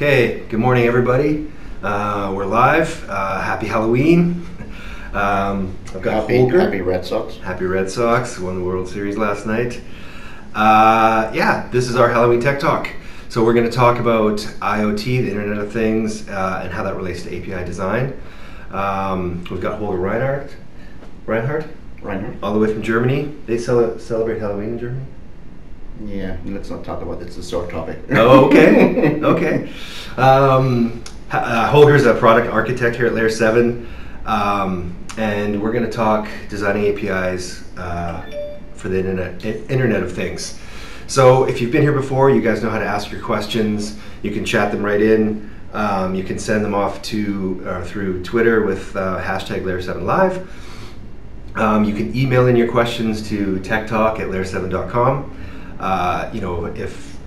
Okay, good morning everybody. We're live. Happy Halloween. I've got Holger. Happy Red Sox. Happy Red Sox. Won the World Series last night. This is our Halloween Tech Talk. So we're going to talk about IoT, the Internet of Things, and how that relates to API design. We've got Holger Reinhardt, all the way from Germany. They celebrate Halloween in Germany? Yeah, let's not talk about it. It's a sore topic. Oh, okay. Okay. Holger's a product architect here at Layer 7, and we're going to talk designing APIs for the Internet of Things. So if you've been here before, you guys know how to ask your questions. You can chat them right in. You can send them off to through Twitter with hashtag Layer7Live. You can email in your questions to techtalk@layer7.com.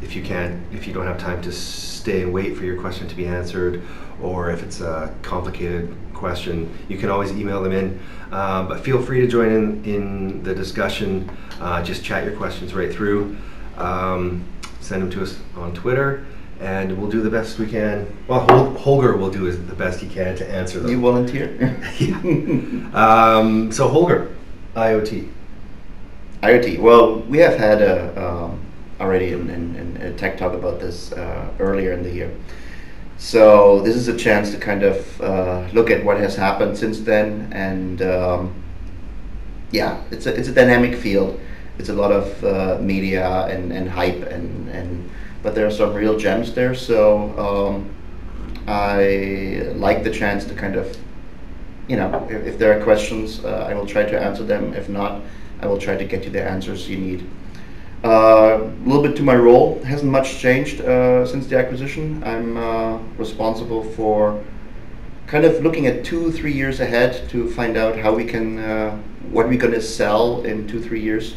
If you don't have time to stay and wait for your question to be answered, or if it's a complicated question, you can always email them in. But feel free to join in the discussion. Just chat your questions right through. Send them to us on Twitter, and we'll do the best we can. Well, Holger will do the best he can to answer them. You volunteer? Yeah. So Holger, IoT. IoT. Well, we have had already a tech talk about this earlier in the year. So this is a chance to kind of look at what has happened since then, and it's a dynamic field. It's a lot of media and hype, but there are some real gems there. So I like the chance to kind of, if there are questions, I will try to answer them. If not, I will try to get you the answers you need. A little bit to my role, hasn't much changed since the acquisition. I'm responsible for kind of looking at 2-3 years ahead to find out how we can, what we're going to sell in 2-3 years.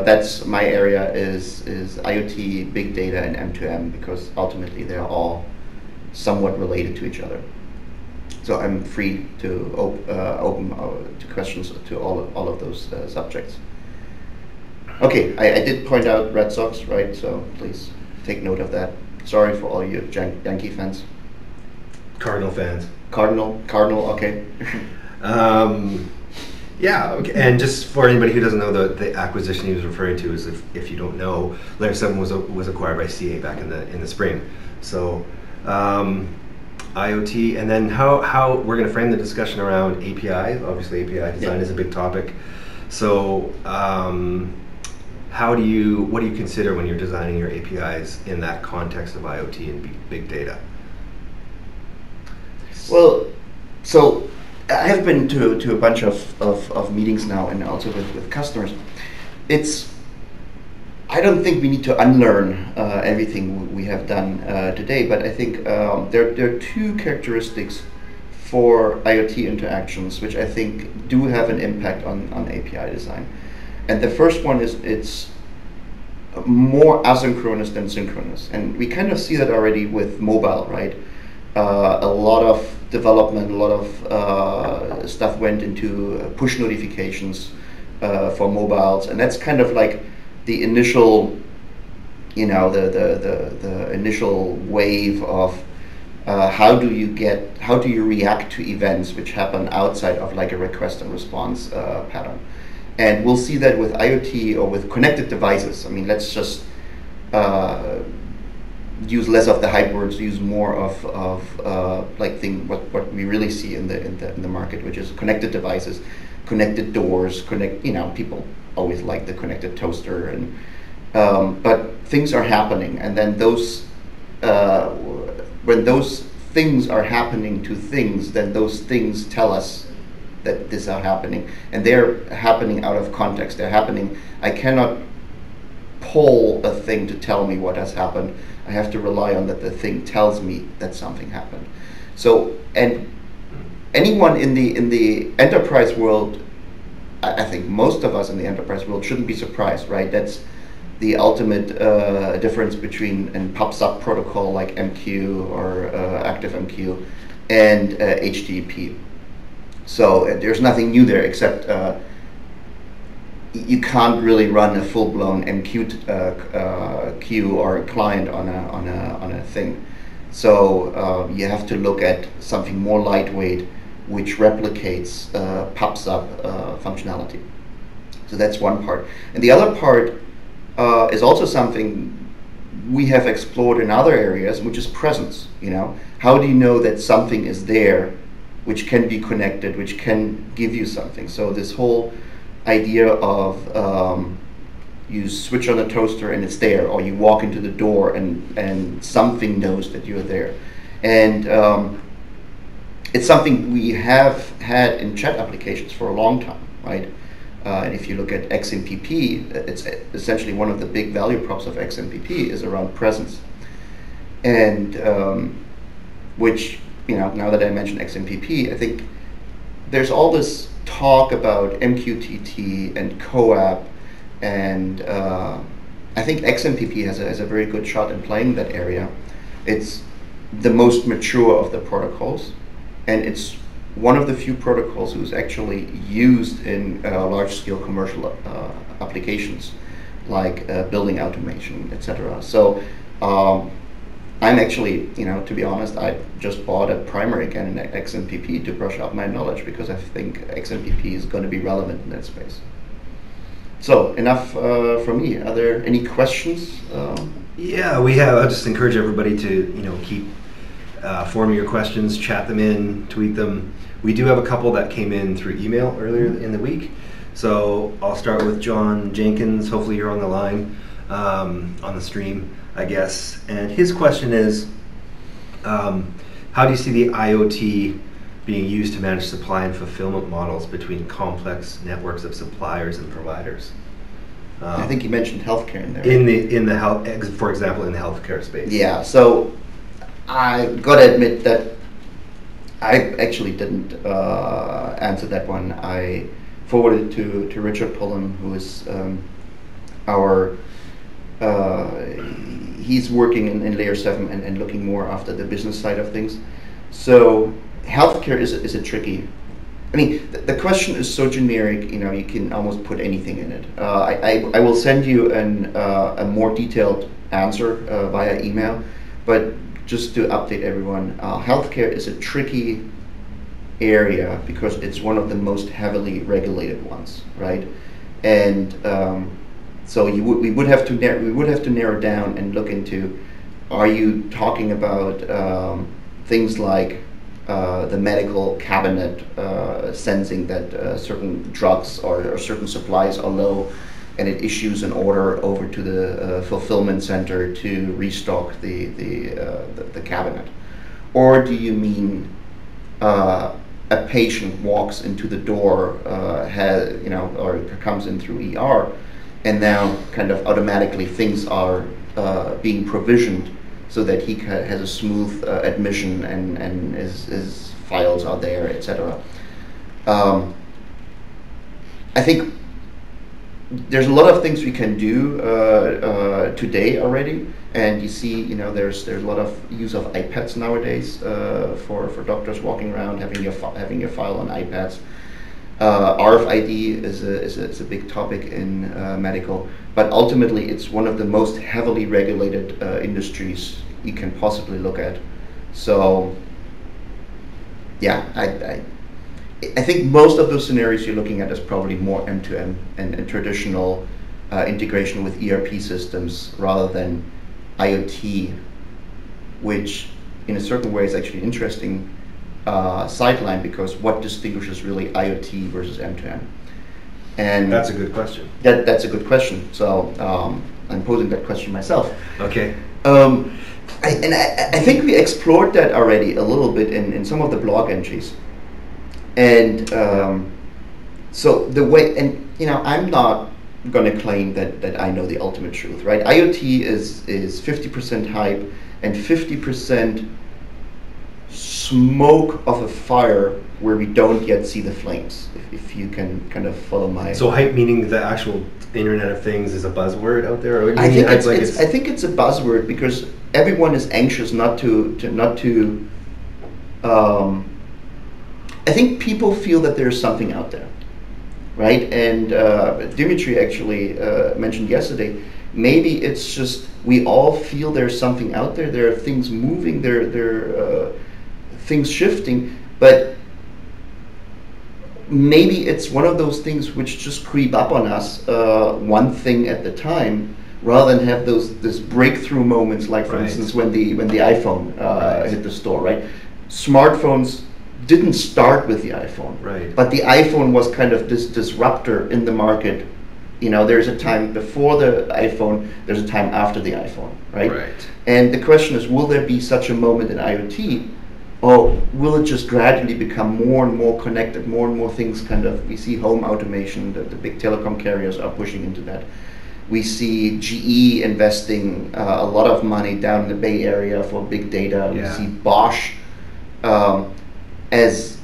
That's my area is IoT, big data, and M2M, because ultimately they're all somewhat related to each other. So I'm free to open to questions to all of those subjects. Okay, I did point out Red Sox, right? So please take note of that. Sorry for all you Yankee fans. Cardinal fans. Cardinal, okay. Yeah, okay. And just for anybody who doesn't know, the acquisition he was referring to is, if you don't know, Layer 7 was acquired by CA back in the spring. So IoT, and then how we're going to frame the discussion around API. Obviously, API design is a big topic. So what do you consider when you're designing your APIs in that context of IoT and big data? Well, so I have been to a bunch of meetings now, and also with customers. I don't think we need to unlearn everything we have done today, but I think there are two characteristics for IoT interactions which I think do have an impact on API design. And the first one is it's more asynchronous than synchronous. And we kind of see that already with mobile, right? A lot of development, a lot of stuff went into push notifications for mobiles, and that's kind of like the initial, the initial wave of how do you react to events which happen outside of like a request and response pattern. And we'll see that with IoT or with connected devices. I mean, let's just use less of the hype words, use more of what we really see in the market, which is connected devices, connected doors, people always like the connected toaster, and but things are happening, and then when those things are happening to things, then those things tell us that these are happening, and they're happening out of context. They're happening. I cannot pull a thing to tell me what has happened. I have to rely on that the thing tells me that something happened. So, and anyone in the enterprise world, I think most of us in the enterprise world shouldn't be surprised, right? That's the ultimate difference between a pub/sub protocol like MQ or ActiveMQ and HTTP. So there's nothing new there, except you can't really run a full-blown queue or a client on a thing. So you have to look at something more lightweight, which replicates pops up functionality. So that's one part, and the other part is also something we have explored in other areas, which is presence. How do you know that something is there, which can be connected, which can give you something? So this whole idea of you switch on a toaster and it's there, or you walk into the door and something knows that you're there, and it's something we have had in chat applications for a long time, right? And if you look at XMPP, it's essentially one of the big value props of XMPP is around presence, and which, now that I mentioned XMPP, I think there's all this talk about MQTT and CoAP, and I think XMPP has a very good shot in playing that area. It's the most mature of the protocols, and it's one of the few protocols who's actually used in large-scale commercial applications, like building automation, etc. So I'm actually, to be honest, I just bought a primer again in XMPP to brush up my knowledge, because I think XMPP is going to be relevant in that space. So enough from me. Are there any questions? Yeah, we have. I'll just encourage everybody to keep forming your questions, chat them in, tweet them. We do have a couple that came in through email earlier in the week. So I'll start with John Jenkins. Hopefully you're on the line, on the stream, I guess. And his question is, how do you see the IoT being used to manage supply and fulfillment models between complex networks of suppliers and providers? I think you mentioned healthcare in there. In the health, for example, in the healthcare space. Yeah. So I gotta admit that I actually didn't answer that one. I forwarded it to Richard Pullen, who is he's working in layer 7 and looking more after the business side of things. So healthcare is a tricky. I mean, the question is so generic. You can almost put anything in it. I will send you a more detailed answer via email, but just to update everyone, healthcare is a tricky area because it's one of the most heavily regulated ones, right? And so we would have to narrow down and look into: are you talking about things like the medical cabinet sensing that certain drugs or certain supplies are low, and it issues an order over to the fulfillment center to restock the cabinet? Or do you mean a patient walks into the door, or comes in through ER, and now kind of automatically things are being provisioned so that he has a smooth admission and his files are there, etc. I think there's a lot of things we can do today already, and you see, there's a lot of use of iPads nowadays for doctors walking around having your file on iPads. RFID is a big topic in medical, but ultimately it's one of the most heavily regulated industries you can possibly look at. So yeah, I think most of those scenarios you're looking at is probably more end-to-end and traditional integration with ERP systems rather than IoT, which in a certain way is actually an interesting sideline, because what distinguishes really IoT versus end-to-end? And that's a good question. That's a good question. So I'm posing that question myself. Okay. I think we explored that already a little bit in some of the blog entries. And so the way, and I'm not going to claim that I know the ultimate truth, right? IoT is 50% hype and 50% smoke of a fire where we don't yet see the flames, if you can kind of follow my... So hype meaning the actual Internet of Things is a buzzword out there? Or I think it's a buzzword because everyone is anxious not to I think people feel that there's something out there, right? And Dimitri actually mentioned yesterday, maybe it's just we all feel there's something out there. There are things moving. There are things shifting, but maybe it's one of those things which just creep up on us, one thing at the time, rather than have this breakthrough moments, like for instance when the iPhone hit the store, right? Smartphones didn't start with the iPhone, but the iPhone was kind of this disruptor in the market. You know, there's a time before the iPhone, there's a time after the iPhone, right? And the question is, will there be such a moment in IoT, or will it just gradually become more and more connected, more and more things kind of, we see home automation, the big telecom carriers are pushing into that. We see GE investing a lot of money down in the Bay Area for big data. We see Bosch as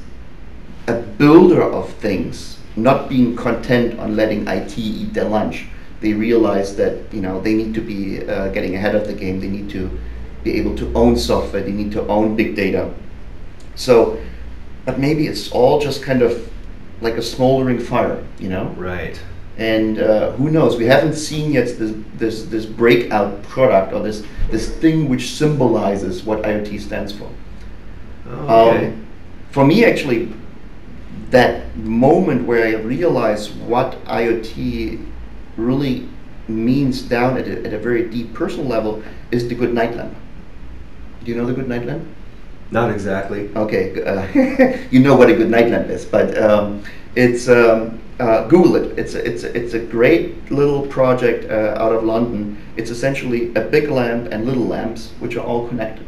a builder of things, not being content on letting IT eat their lunch. They realize that, you know, they need to be getting ahead of the game. They need to be able to own software. They need to own big data. So, but maybe it's all just kind of like a smoldering fire, you know? And who knows? We haven't seen yet this breakout product, or this thing which symbolizes what IoT stands for. For me, actually, that moment where I realize what IoT really means down at a very deep personal level is the good night lamp. Do you know the good night lamp? Not exactly. Okay, you know what a good night lamp is, but it's Google it. It's a great little project out of London. It's essentially a big lamp and little lamps which are all connected.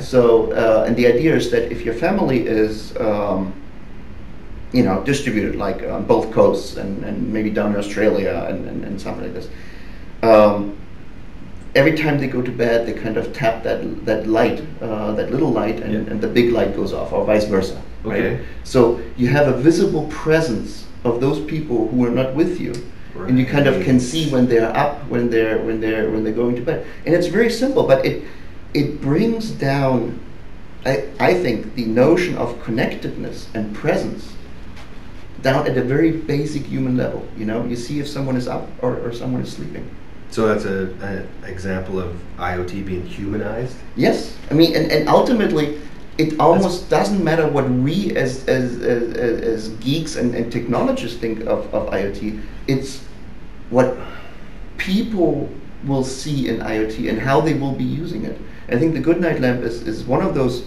So and the idea is that if your family is you know, distributed like on both coasts and maybe down in Australia and something like this, every time they go to bed, they kind of tap that light, that little light, and the big light goes off, or vice versa. Right? So you have a visible presence of those people who are not with you, and you kind of can see when they're up, when they're going to bed. And it's very simple, but it brings down, I think, the notion of connectedness and presence down at a very basic human level. You know, you see if someone is up or someone is sleeping. So that's an example of IoT being humanized? Yes. I mean, and ultimately, it almost doesn't matter what we as geeks and technologists think of IoT. It's what people will see in IoT and how they will be using it. I think the good night lamp is one of those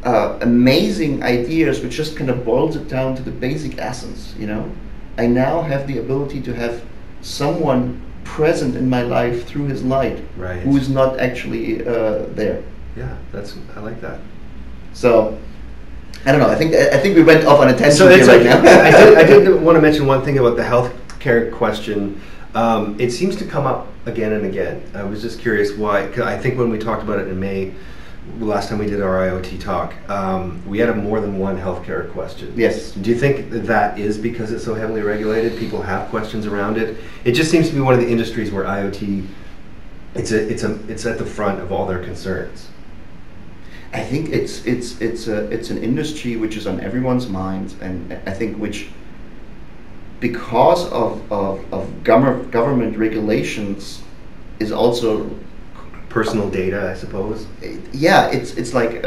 amazing ideas which just kind of boils it down to the basic essence, you know? I now have the ability to have someone present in my life through his light, who is not actually there. Yeah, I like that. So, I don't know. I think we went off on a tangent so here right now. I did want to mention one thing about the healthcare question. It seems to come up again and again. I was just curious why. 'Cause I think when we talked about it in May, last time we did our IoT talk, we had more than one healthcare question. Yes. Do you think that is because it's so heavily regulated? People have questions around it. It just seems to be one of the industries where IoT, it's at the front of all their concerns. I think it's an industry which is on everyone's minds, and I think which, because of government regulations, is also personal data, I suppose. Yeah, it's like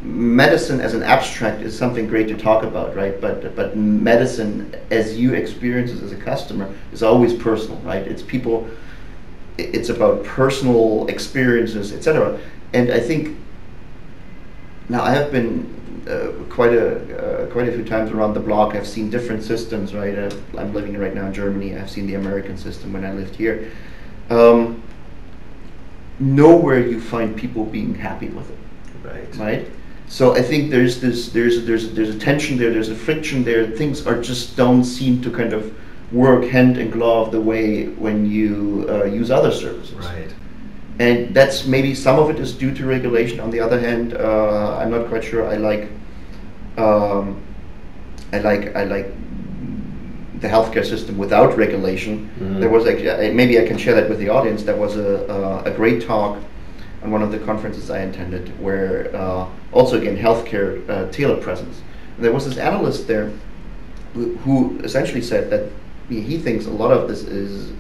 medicine as an abstract is something great to talk about, right? But medicine, as you experience it as a customer, is always personal, right? It's people. It's about personal experiences, etc. And I think now I have been quite a few times around the block. I've seen different systems, right? I'm living right now in Germany. I've seen the American system when I lived here. Nowhere you find people being happy with it, right? So I think there's a tension there, there's a friction there. Things just don't seem to kind of work hand in glove the way when you use other services. Right. And that's maybe some of it is due to regulation. On the other hand, I'm not quite sure. I like the healthcare system without regulation. Mm-hmm. There was actually, maybe I can share that with the audience. There was a great talk on one of the conferences I attended, where also again healthcare telepresence. And there was this analyst there who essentially said that he thinks a lot of this is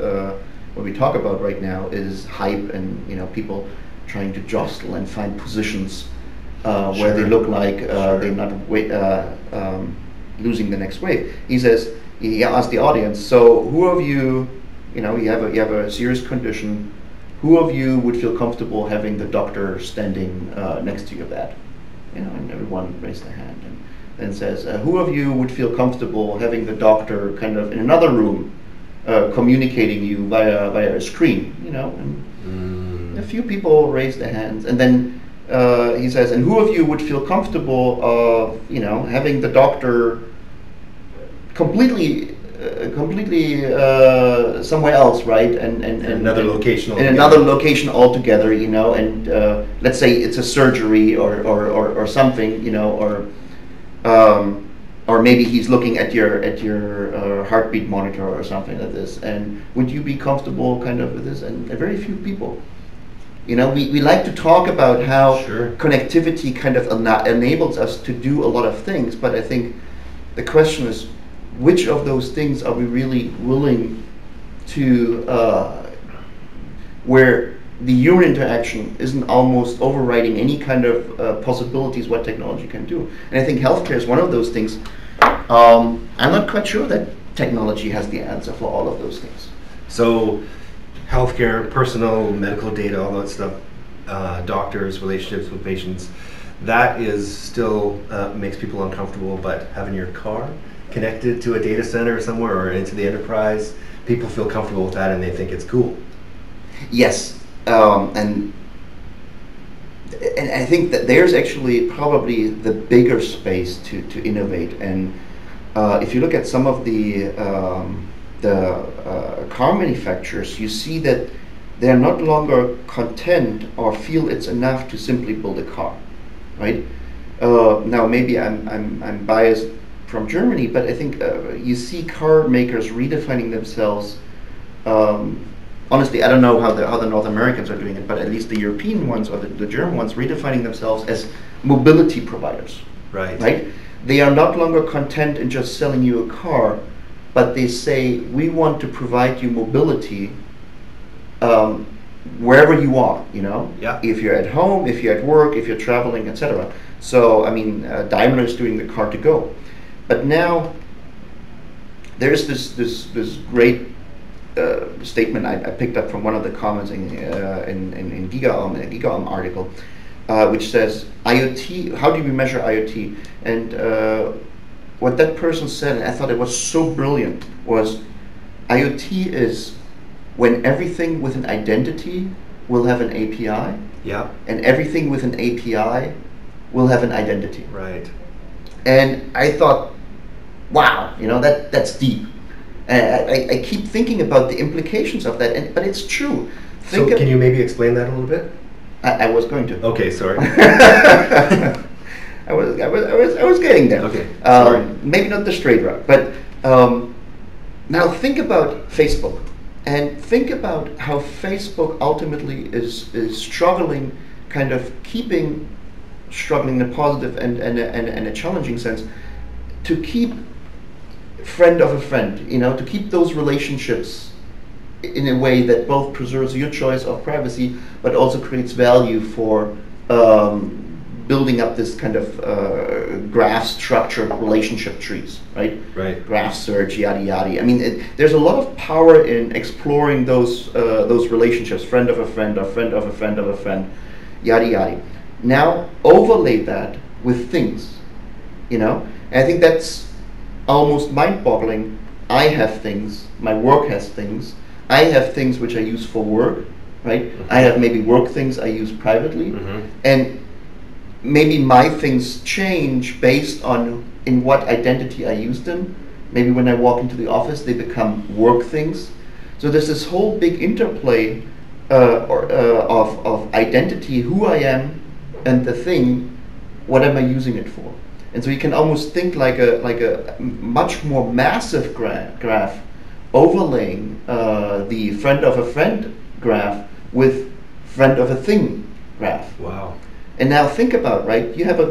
what we talk about right now is hype, and people trying to jostle and find positions where they look like they're not losing the next wave. He says, he asked the audience, so who of you, you have a serious condition, who of you would feel comfortable having the doctor standing next to your bed? And everyone raised their hand, and then says, who of you would feel comfortable having the doctor kind of in another room communicating you via a screen? And a few people raised their hands, and then he says, and who of you would feel comfortable of having the doctor completely somewhere else, right? And another location altogether. In another location altogether, and let's say it's a surgery or something, or maybe he's looking at your heartbeat monitor or something like this. And would you be comfortable kind of with this? And very few people. We like to talk about how connectivity kind of enables us to do a lot of things, but I think the question is, which of those things are we really willing to, where the human interaction isn't almost overriding any kind of possibilities what technology can do? And I think healthcare is one of those things. I'm not quite sure that technology has the answer for all of those things. So healthcare, personal, medical data, all that stuff, doctors, relationships with patients, that is still makes people uncomfortable, but having your car connected to a data center somewhere or into the enterprise, people feel comfortable with that and they think it's cool. Yes, and I think that there's actually probably the bigger space to innovate. And if you look at some of the car manufacturers, you see that they're not longer content or feel it's enough to simply build a car, right? Now maybe I'm biased from Germany, but I think you see car makers redefining themselves. Honestly, I don't know how the North Americans are doing it, but at least the European ones or the German ones redefining themselves as mobility providers. Right? They are not longer content in just selling you a car, but they say, we want to provide you mobility wherever you are, Yeah. If you're at home, if you're at work, if you're traveling, etc. So, Daimler is doing the car to go. But now there's this great statement I picked up from one of the comments in GigaOM, in a GigaOM article, which says, IoT, how do we measure IoT? And what that person said, and I thought it was so brilliant, was IoT is when everything with an identity will have an API, and everything with an API will have an identity. Right. And I thought, wow, that's deep. I keep thinking about the implications of that, but it's true. So can you maybe explain that a little bit? I was going to. Okay, sorry. I was getting there. Okay, sorry. Maybe not the straight route, but now think about Facebook, and think about how Facebook ultimately is struggling, kind of struggling in a positive and a challenging sense, to keep friend of a friend, to keep those relationships in a way that both preserves your choice of privacy, but also creates value for building up this kind of graph structured relationship trees, right? Right. Graph search, yada yada. There's a lot of power in exploring those relationships, friend of a friend, or friend of a friend of a friend, yada yada. Now overlay that with things, and I think that's almost mind-boggling. I have things, my work has things, I have things which I use for work, right? Mm-hmm. I have maybe work things I use privately, and maybe my things change based on in what identity I use them. Maybe when I walk into the office, they become work things. So there's this whole big interplay of identity, who I am, and the thing, what am I using it for? And so you can almost think like a much more massive graph overlaying the friend of a friend graph with friend of a thing graph. Wow. And now think about, right? Do you have a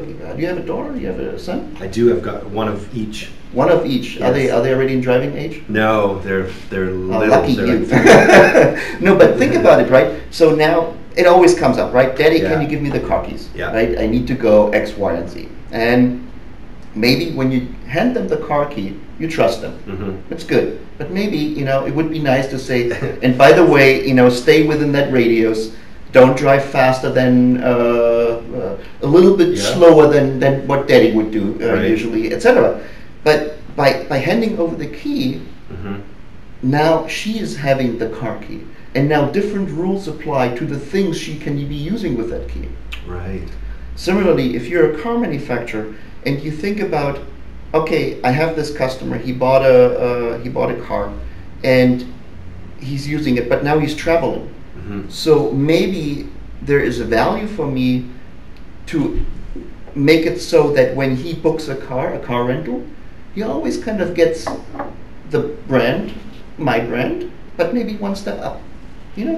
daughter? Do you have a son? I do. I've got one of each. One of each. Yes. Are they already in driving age? No, they're little. Lucky They're you. like No, but think about it, right? So now it always comes up, right? Daddy, Yeah. can you give me the car keys? Yeah. Right? I need to go X, Y, and Z. And maybe when you hand them the car key, you trust them. That's good. But maybe, it would be nice to say, and by the way, stay within that radius. Don't drive faster than a little bit slower than what Daddy would do Right. usually, etc. But by handing over the key, now she is having the car key, and now different rules apply to the things she can be using with that key. Right. Similarly, if you're a car manufacturer and you think about, okay, I have this customer. He bought a car, and he's using it, but now he's traveling. So maybe there is a value for me to make it so that when he books a car rental, he always kind of gets the brand, my brand, but maybe one step up.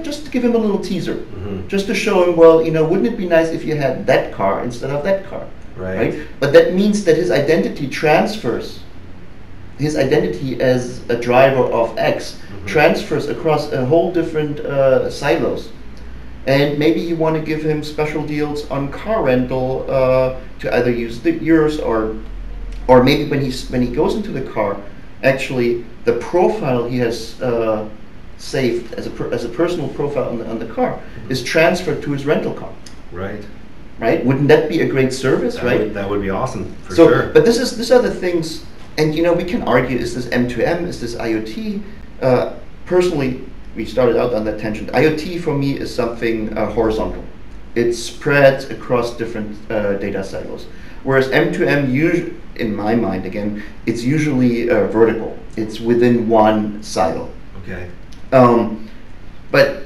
Just to give him a little teaser, just to show him, well, wouldn't it be nice if you had that car instead of that car, right? But that means that his identity transfers. His identity as a driver of X transfers across a whole different silos, and maybe you want to give him special deals on car rental to either use yours or maybe when he goes into the car, actually the profile he has saved as a personal profile on the car is transferred to his rental car. Right. Right? Wouldn't that be a great service? That would be awesome for sure. But these are the things. And we can argue, is this M2M, is this IoT? Personally, we started out on that tangent. IoT for me is something horizontal. It spreads across different data silos. Whereas M2M, in my mind again, it's usually vertical. It's within one silo. Okay. But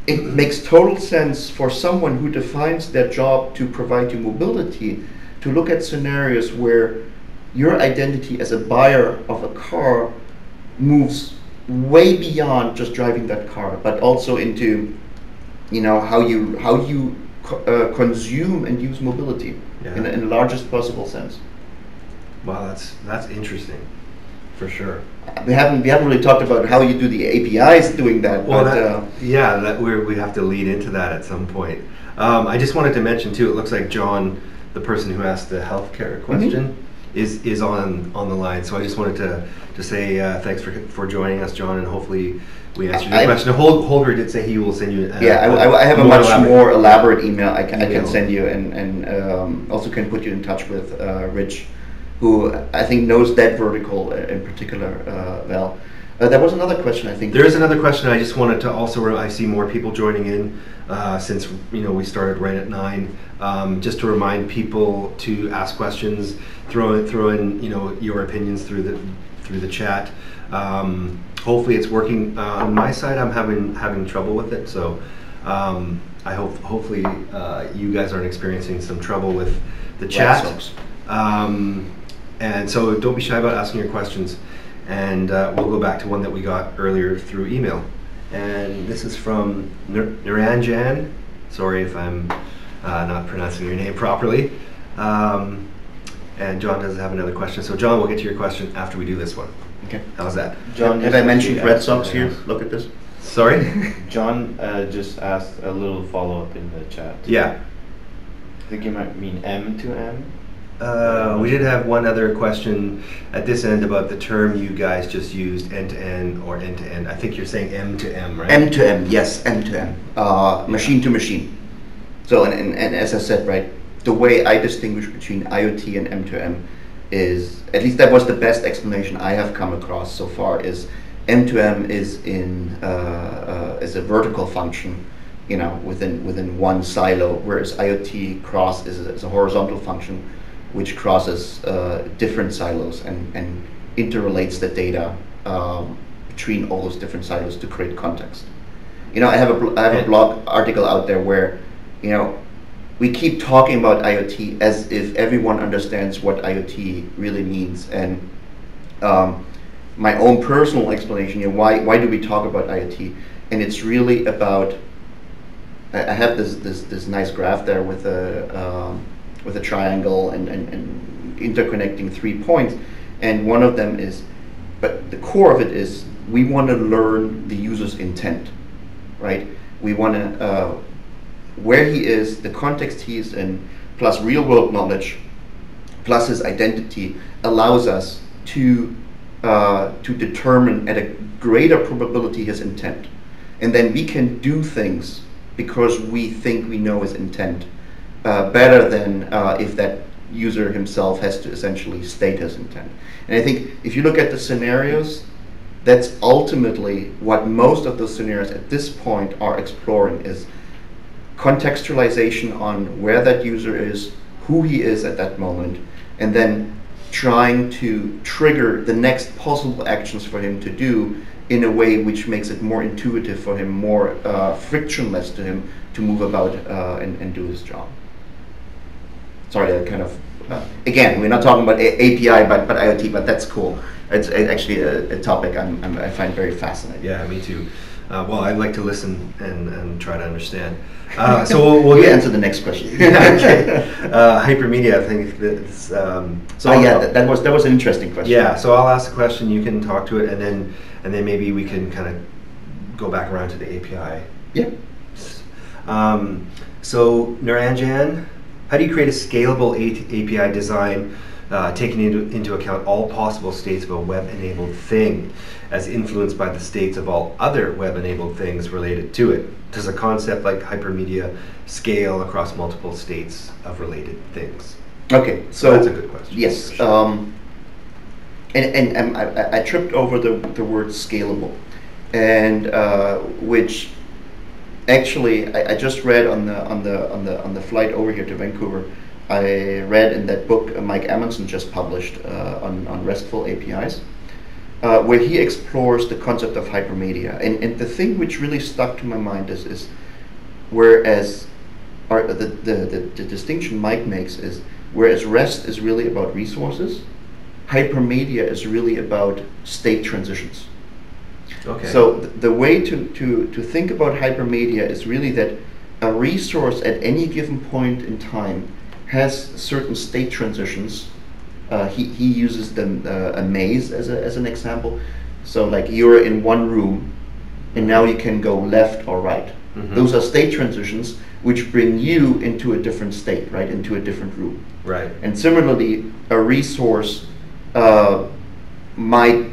it makes total sense for someone who defines their job to provide you mobility to look at scenarios where your identity as a buyer of a car moves way beyond just driving that car, but also into, how you consume and use mobility in the largest possible sense. Wow, that's interesting, for sure. We haven't really talked about how you do the APIs doing that. Well, but, we have to lead into that at some point. I just wanted to mention too. It looks like John, the person who asked the healthcare question, is on the line. So I just wanted to say thanks for joining us, John, and hopefully we answered your question. Holger did say he will send you. I have a much more elaborate email I can send you, and also can put you in touch with Rich, who I think knows that vertical in particular well. There was another question, I think. There is another question. I just wanted to also. I see more people joining in since we started right at 9. Just to remind people to ask questions, throw in your opinions through the chat. Hopefully it's working on my side. I'm having trouble with it, so I hopefully you guys aren't experiencing some trouble with the chat. And so don't be shy about asking your questions. And we'll go back to one that we got earlier through email. And this is from Niranjan. Sorry if I'm not pronouncing your name properly. And John does have another question. So John, we'll get to your question after we do this one. Okay. How's that? John, have I mentioned Red Sox here? Look at this. Sorry? John just asked a little follow-up in the chat. Yeah. I think you might mean M to M. We did have one other question at this end about the term you guys just used, end-to-end or end-to-end. I think you're saying M to M, right? M to M, yes, M to M. Machine to machine. So, and as I said, right, the way I distinguish between IoT and M to M is, at least that was the best explanation I have come across so far, is M to M is is a vertical function, within one silo, whereas IoT cross is a horizontal function, which crosses different silos and interrelates the data between all those different silos to create context. I have a blog article out there where, we keep talking about IoT as if everyone understands what IoT really means, and my own personal explanation, why do we talk about IoT? And it's really about, I have this nice graph there with a triangle and interconnecting 3 points, And one of them is, but the core of it is, we want to learn the user's intent, right? We want to, where he is, the context he's in, plus real world knowledge, plus his identity, allows us to determine at a greater probability his intent. And then we can do things because we think we know his intent better than if that user himself has to essentially state his intent. And I think if you look at the scenarios, that's ultimately what most of those scenarios at this point are exploring, is contextualization on where that user is, who he is at that moment, and then trying to trigger the next possible actions for him to do in a way which makes it more intuitive for him, more frictionless to him to move about and do his job. Sorry, that kind of, again, we're not talking about API, but IoT, but that's cool. It's actually a topic I find very fascinating. Yeah, me too. Well, I'd like to listen and try to understand. So we'll get answer the next question. Yeah, okay. Hypermedia, I think that's. That was an interesting question. Yeah, so I'll ask the question. You can talk to it, and then maybe we can kind of go back around to the API. Yeah. So Niranjan, how do you create a scalable API design, taking into account all possible states of a web-enabled thing, as influenced by the states of all other web-enabled things related to it? Does a concept like Hypermedia scale across multiple states of related things? Okay, so that's a good question. Yes, and I tripped over the word scalable, and which actually I just read on the flight over here to Vancouver. I read in that book Mike Amundsen just published on RESTful APIs, where he explores the concept of hypermedia. And the thing which really stuck to my mind is whereas the distinction Mike makes is, whereas REST is really about resources, hypermedia is really about state transitions. Okay. So the way to think about hypermedia is really that a resource at any given point in time has certain state transitions. He uses them, a maze as an example. So like you're in one room and now you can go left or right. Mm-hmm. Those are state transitions which bring you into a different state, right? Into a different room. Right. And similarly, a resource might,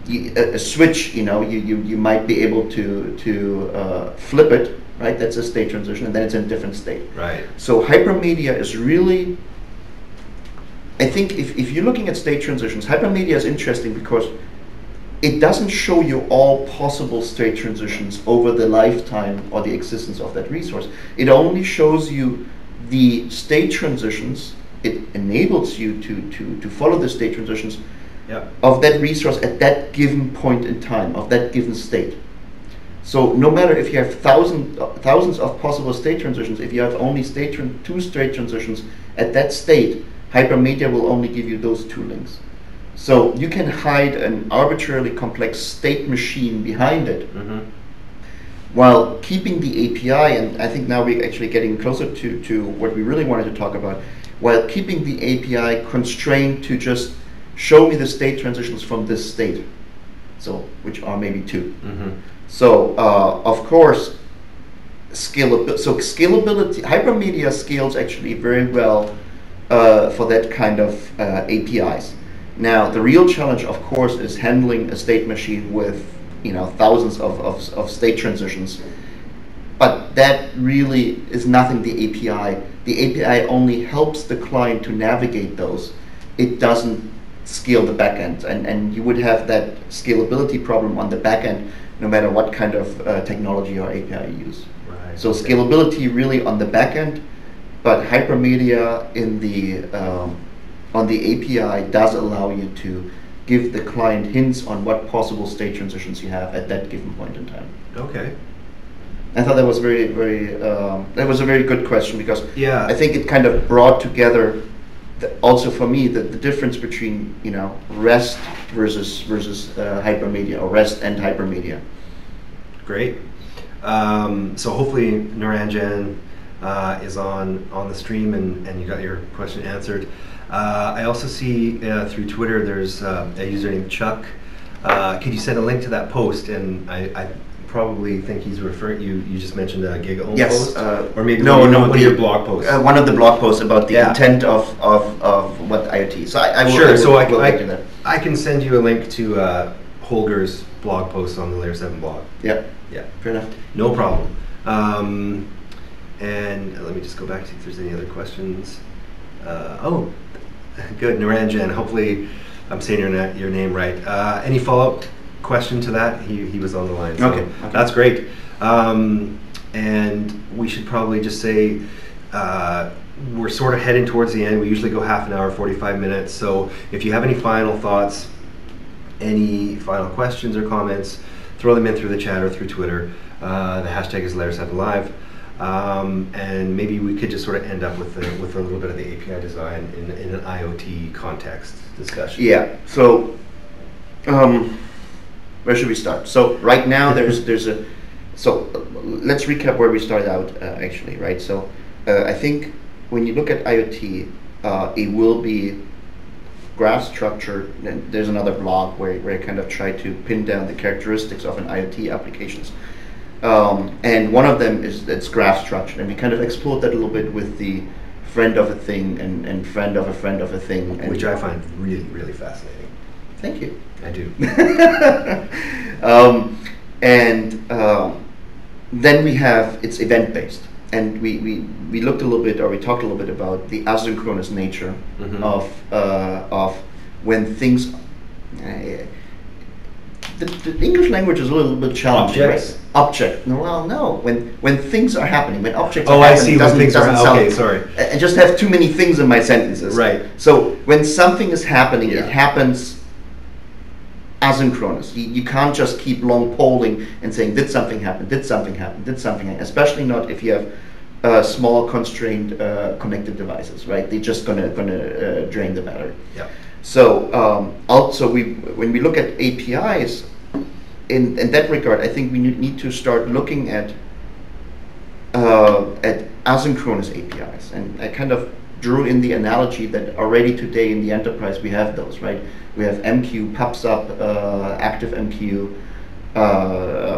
a switch, you might be able to flip it, right? That's a state transition, and then it's in a different state. Right. So hypermedia is really, I think if you're looking at state transitions, hypermedia is interesting because it doesn't show you all possible state transitions over the lifetime or the existence of that resource. It only shows you the state transitions. It enables you to follow the state transitions of that resource at that given point in time, of that given state. So no matter if you have thousands of possible state transitions, if you have only two state transitions at that state, hypermedia will only give you those two links. So you can hide an arbitrarily complex state machine behind it, mm-hmm. while keeping the API, and I think now we're actually getting closer to what we really wanted to talk about, while keeping the API constrained to just show me the state transitions from this state, so which are maybe two. Mm-hmm. So of course, scalability, hypermedia scales actually very well for that kind of APIs. Now, the real challenge, of course, is handling a state machine with thousands of state transitions. But that really is nothing the API. The API only helps the client to navigate those. It doesn't scale the backend, and you would have that scalability problem on the backend no matter what kind of technology or API you use. Right. So scalability really on the backend, but hypermedia in the on the API does allow you to give the client hints on what possible state transitions you have at that given point in time. Okay. I thought that was that was a very good question, because yeah. I think it kind of brought together also for me the difference between REST versus hypermedia, or REST and hypermedia. Great. So hopefully Niranjan is on the stream and you got your question answered. I also see through Twitter there's a user named Chuck. Could you send a link to that post? And I probably think he's referring. You just mentioned a Giga Ohm post, or maybe one of your blog posts. One of the blog posts about the intent of what IoT. So I will. Sure. So I can send you a link to Holger's blog post on the Layer 7 blog. Yeah. Yeah. Fair enough. No problem. And let me just go back to see if there's any other questions. Oh, good, Naranjan. Hopefully, I'm saying your name right. Any follow-up question to that? He was on the line. So okay. That's great. And we should probably just say we're sort of heading towards the end. We usually go half an hour, 45 minutes. So if you have any final thoughts, any final questions or comments, throw them in through the chat or through Twitter. The hashtag is Layer7Live. And maybe we could just sort of end up with a little bit of the API design in an IoT context discussion. Yeah. So, where should we start? So right now there's a. So let's recap where we started out actually, right? So I think when you look at IoT, it will be graph structure. And there's another blog where I kind of try to pin down the characteristics of an IoT applications. And one of them is it's graph structure, and we kind of explored that a little bit with the friend of a thing and friend of a thing. And which I find really, really fascinating. Thank you. I do. Then we have, it's event-based. And we looked a little bit, or we talked a little bit about the asynchronous nature of when things... The English language is a little bit challenging. Objects? Right? Object. No, well, no. When things are happening, when objects are happening. Oh, I see. When things are happening. Okay, sorry. I just have too many things in my sentences. Right. So when something is happening, it happens asynchronous. You can't just keep long polling and saying, did something happen, did something happen, did something happen, especially not if you have small constrained connected devices, right? They're just gonna drain the battery. Yeah. So also when we look at APIs, in that regard, I think we need to start looking at asynchronous APIs, and I kind of drew in the analogy that already today in the enterprise we have those, right? We have MQ, PubSub, ActiveMQ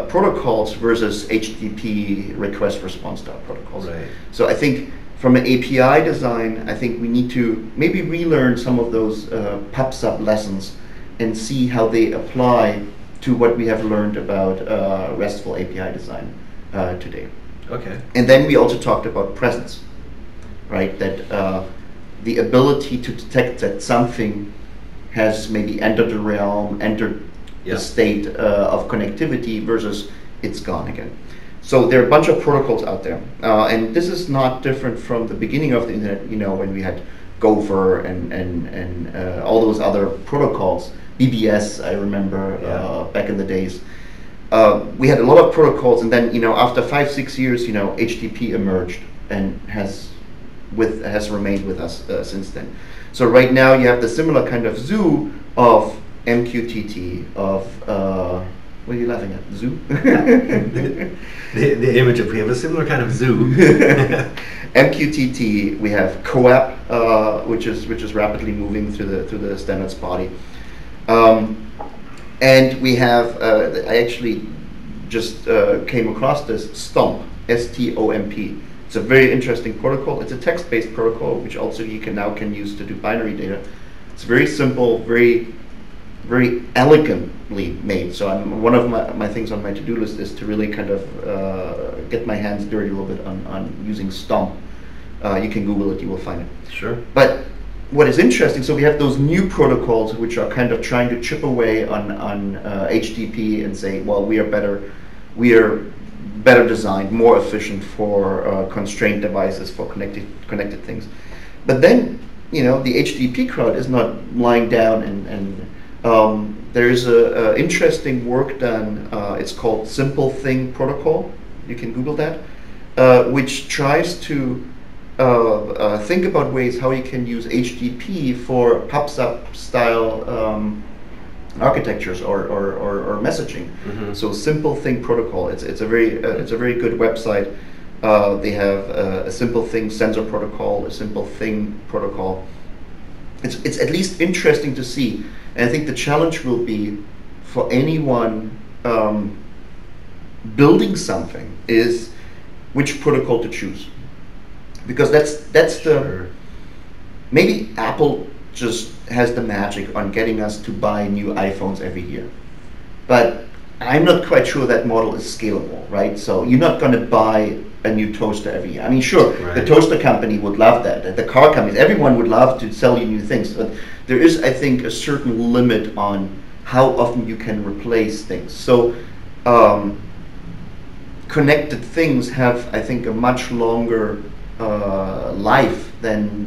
protocols versus HTTP request response style protocols. Right. So I think from an API design, I think we need to maybe relearn some of those PubSub lessons and see how they apply to what we have learned about RESTful API design today. Okay. And then we also talked about presence, right? That the ability to detect that something has maybe entered the realm, entered the state of connectivity versus it's gone again. So there are a bunch of protocols out there, and this is not different from the beginning of the internet. You know, when we had Gopher and all those other protocols, BBS, I remember back in the days. We had a lot of protocols, and then after 5-6 years, HTTP emerged and has remained with us since then. So right now you have the similar kind of zoo of MQTT of what are you laughing at? Zoo? the image of we have a similar kind of zoo. MQTT. We have CoAP, which is rapidly moving through the standards body, and we have. I actually just came across this STOMP, STOMP. It's a very interesting protocol. It's a text-based protocol, which also you can use to do binary data. It's very simple, very elegantly made. So one of my things on my to-do list is to really kind of get my hands dirty a little bit on using STOMP. You can Google it, you will find it. Sure. But what is interesting, so we have those new protocols which are kind of trying to chip away on HTTP and say, well, we are better designed, more efficient for constrained devices, for connected things. But then, the HTTP crowd is not lying down and there's a interesting work done. It's called Simple Thing Protocol. You can Google that, which tries to think about ways how you can use HTTP for PubSub style architectures or messaging. Mm-hmm. So Simple Thing Protocol. It's a very good website. They have a Simple Thing Sensor Protocol, a Simple Thing Protocol, it's at least interesting to see. And I think the challenge will be for anyone building something is which protocol to choose, because that's Sure. maybe Apple just has the magic on getting us to buy new iPhones every year, but I'm not quite sure that model is scalable, right? So you're not going to buy a new toaster every year. I mean, sure, Right. the toaster company would love that. The car companies, everyone would love to sell you new things. But there is, I think, a certain limit on how often you can replace things. So connected things have, I think, a much longer life than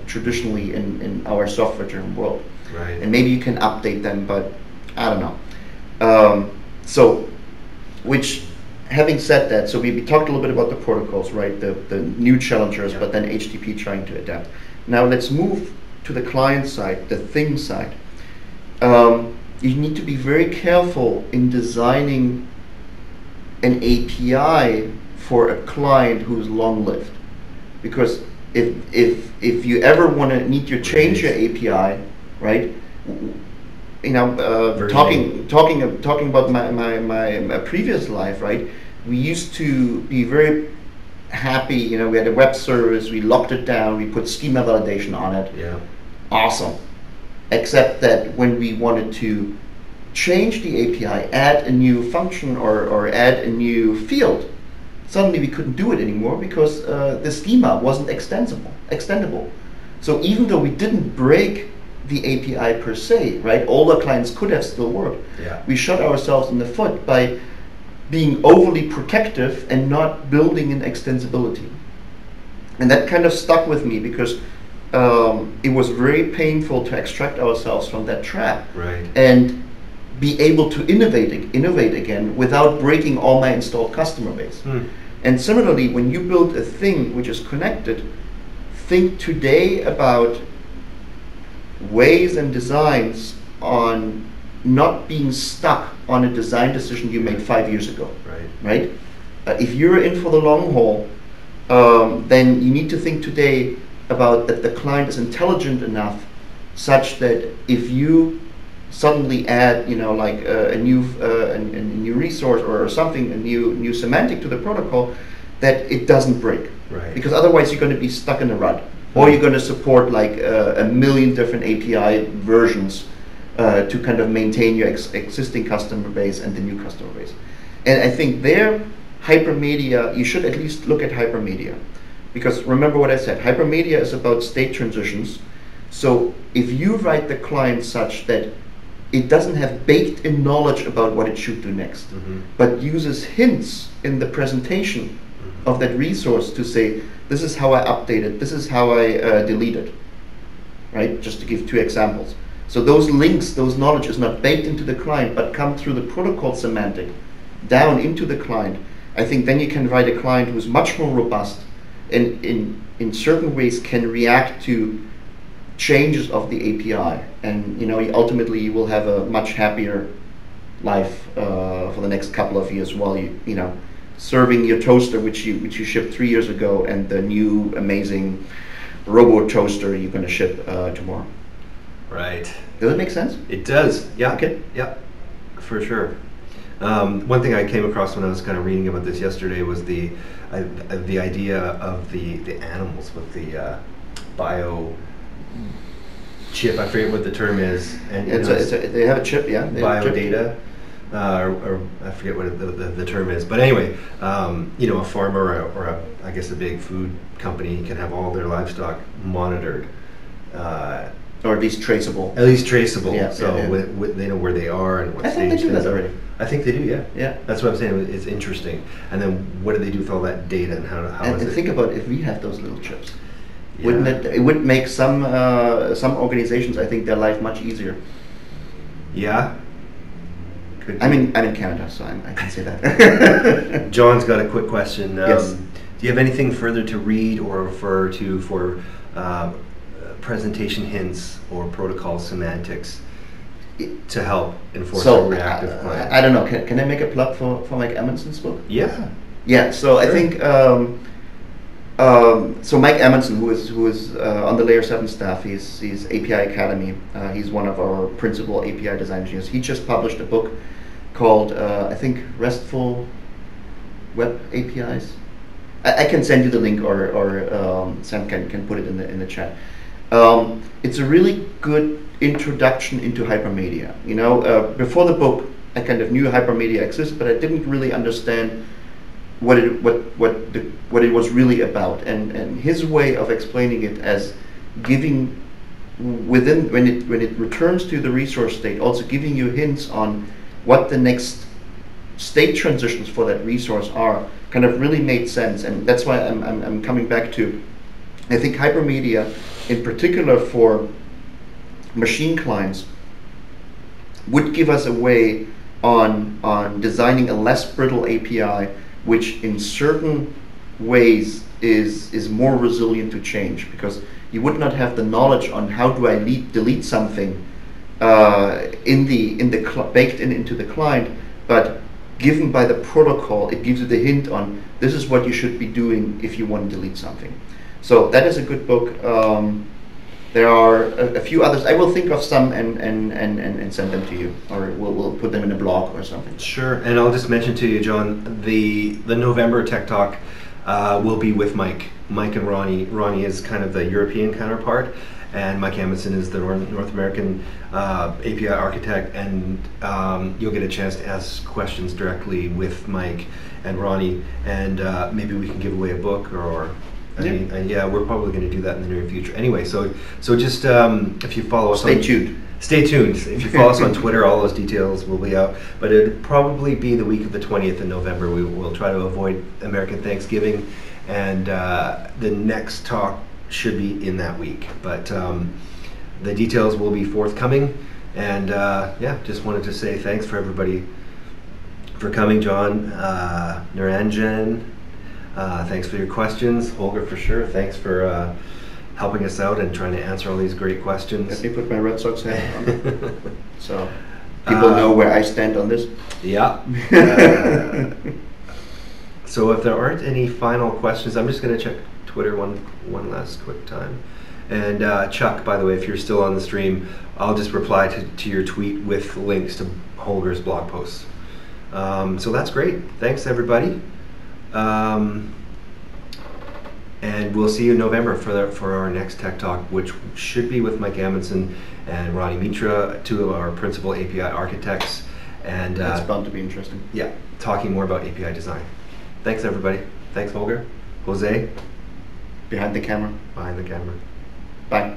traditionally in our software-driven world. Right. And maybe you can update them, but I don't know. Having said that, so we talked a little bit about the protocols, right? The new challengers, but then HTTP trying to adapt. Now let's move to the client side, the thing side. You need to be very careful in designing an API for a client who's long-lived, because if you ever want to need to change your API, right? Talking about my previous life, right? We used to be very happy. We had a web service. We locked it down. We put schema validation on it. Yeah. Awesome. Except that when we wanted to change the API, add a new function or add a new field, suddenly we couldn't do it anymore because the schema wasn't extendable. So even though we didn't break the API per se, right? All the clients could have still worked. Yeah. We shot ourselves in the foot by being overly protective and not building in extensibility. And that kind of stuck with me because it was very painful to extract ourselves from that trap. Right. And be able to innovate again without breaking all my installed customer base. And similarly, when you build a thing which is connected, think today about ways and designs on not being stuck on a design decision you made 5 years ago. Right? If you're in for the long haul, then you need to think today about that the client is intelligent enough such that if you suddenly add, a new resource or something, a new semantic to the protocol, that it doesn't break. Right. Because otherwise you're going to be stuck in a rut. Or you're going to support like a million different API versions to kind of maintain your existing customer base and the new customer base. And I think there, Hypermedia, you should at least look at Hypermedia. Because remember what I said, Hypermedia is about state transitions. So if you write the client such that it doesn't have baked in knowledge about what it should do next, but uses hints in the presentation of that resource to say, this is how I update it, this is how I delete it, right? Just to give 2 examples. So those links, those knowledge is not baked into the client, but come through the protocol semantic down into the client. I think then you can write a client who's much more robust and in certain ways can react to changes of the API. And ultimately you will have a much happier life for the next couple of years while you serving your toaster which you shipped 3 years ago and the new amazing robo toaster you're going to ship tomorrow. Right. Does it make sense? It does. Yeah. Okay. Yeah. For sure. One thing I came across when I was kind of reading about this yesterday was the idea of the animals with the bio chip. I forget what the term is. And they have a chip, yeah. Bio data. Or I forget what the term is, but anyway, a farmer or I guess a big food company can have all their livestock monitored, or at least traceable. At least traceable, yeah, so yeah. They know where they are and what I stage. think they do that already. I think they do, yeah. Yeah. That's what I'm saying. It's interesting. And then what do they do with all that data and how is it? Think about if we have those little chips. Yeah. Wouldn't it would make some organizations, I think, their life much easier. Yeah. I'm in Canada, so I can say that. John's got a quick question. Yes. Do you have anything further to read or refer to for presentation hints or protocol semantics to help enforce a reactive client? I don't know. Can I make a plug for Mike Amundsen's book? Yeah. Yeah. So sure. I think So Mike Amundsen, who is on the Layer 7 staff, he's API Academy. He's one of our principal API design engineers. He just published a book called, I think, RESTful Web APIs. I can send you the link, or Sam can put it in the chat. It's a really good introduction into Hypermedia. You know, before the book, I kind of knew Hypermedia existed, but I didn't really understand what it was really about. And his way of explaining it as giving within when it returns to the resource state, also giving you hints on what the next state transitions for that resource are, kind of really made sense. And that's why I'm coming back to, I think Hypermedia, in particular for machine clients, would give us a way on designing a less brittle API, which in certain ways is more resilient to change, because you would not have the knowledge on how do I delete something baked into the client, but given by the protocol, it gives you the hint on this is what you should be doing if you want to delete something. So that is a good book. There are a few others. I will think of some and send them to you, or we'll put them in a blog or something. Sure, and I'll just mention to you, John, the November Tech Talk will be with Mike and Ronnie. Ronnie is kind of the European counterpart, and Mike Amundsen is the North American API architect, and you'll get a chance to ask questions directly with Mike and Ronnie, and maybe we can give away a book or. Yeah, we're probably going to do that in the near future. Anyway, so just if you follow us, stay tuned. Stay tuned. If you follow us on Twitter, all those details will be out. But it'll probably be the week of the 20th in November. We will try to avoid American Thanksgiving, and the next talk should be in that week. But the details will be forthcoming. And yeah, just wanted to say thanks for everybody for coming, John, Naranjan. Thanks for your questions. Holger, for sure. Thanks for helping us out and trying to answer all these great questions. Let me put my Red Sox hat on. So people know where I stand on this. Yeah. So if there aren't any final questions, I'm just going to check Twitter one last quick time. And Chuck, by the way, if you're still on the stream, I'll just reply to your tweet with links to Holger's blog posts. So that's great. Thanks, everybody. And we'll see you in November for our next Tech Talk, which should be with Mike Amundsen and Ronnie Mitra, two of our principal API architects. And it's bound to be interesting. Yeah, talking more about API design. Thanks, everybody. Thanks, Holger. Jose. Behind the camera. Behind the camera. Bye.